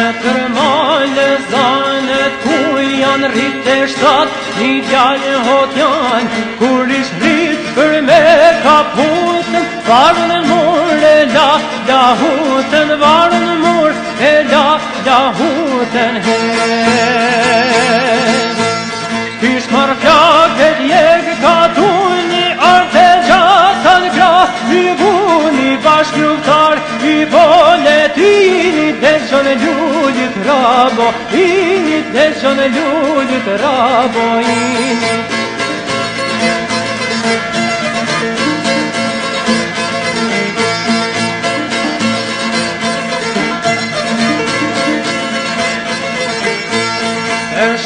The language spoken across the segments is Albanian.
Tërmale zanet ku janë rritë e shtat, një djallë hot janë, kur ish rritë për me kaputën, varën e mur e lahutën, varën e mur e lahutën, Kish marrë flakët jekë ka tuni, arte gjatën gra, i vuni bashkëltar, i boletini, delqon e lullit rabo, ini delqon e lullit rabo, ini.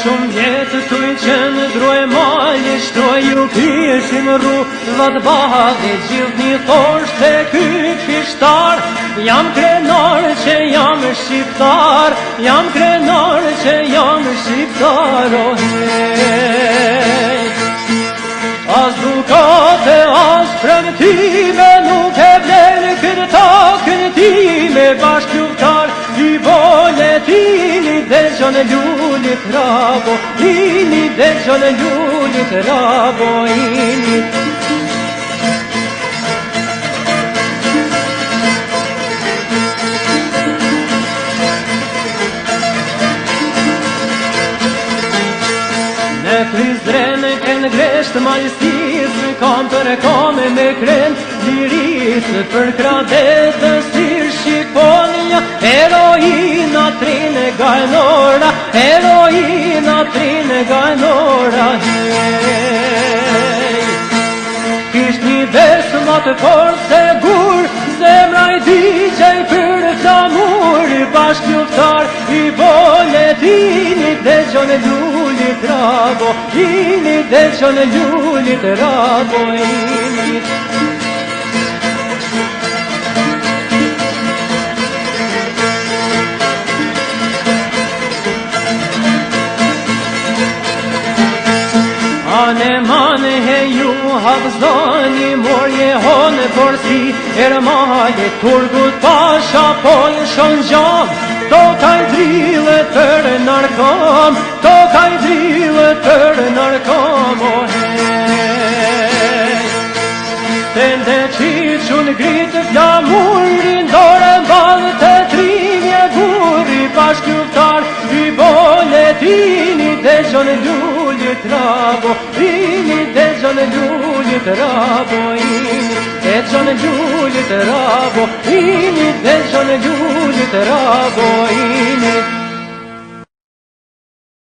Shumë jetë të i qenë droj mali, shtoj ju kishim rruvat badhe, gjithë një thosh të ky kishtar, jam krenar që jam shqiptar, jam krenar që jam shqiptar, o hej. As dukate, as premtime, nuk e blenë këtë takën time, bashkëltar, i boletini, delqon e lullit rabo, ini delqon e lullit rabo, ini. Në Prizren e në gresht majstisë, kam për e kame me kren lirisë, për kradetës tir Shqiponia, heroina trine gajnora, heroina trine gajnora, hej. Kisht një besë më të fortë se gur, zemra i diqej për flamur, bashkëltar, i boletini, delqon e lullit rabo, ini delqon e lullit rabo, ini. Mane he ju hapëzdoni, morje hone porsi, ermale, turgut pasha pol shon gjam, to kaj drille për narkom, to kaj drille për narkom, o hej. Tende qiqun gritë flamurin, dore balë të trinje guri, bashkëltar, i boletini, delqon e lullit rabo, ini delqon e lullit rabo, ini delqon e lullit rabo, ini delqon e lullit rabo, ini.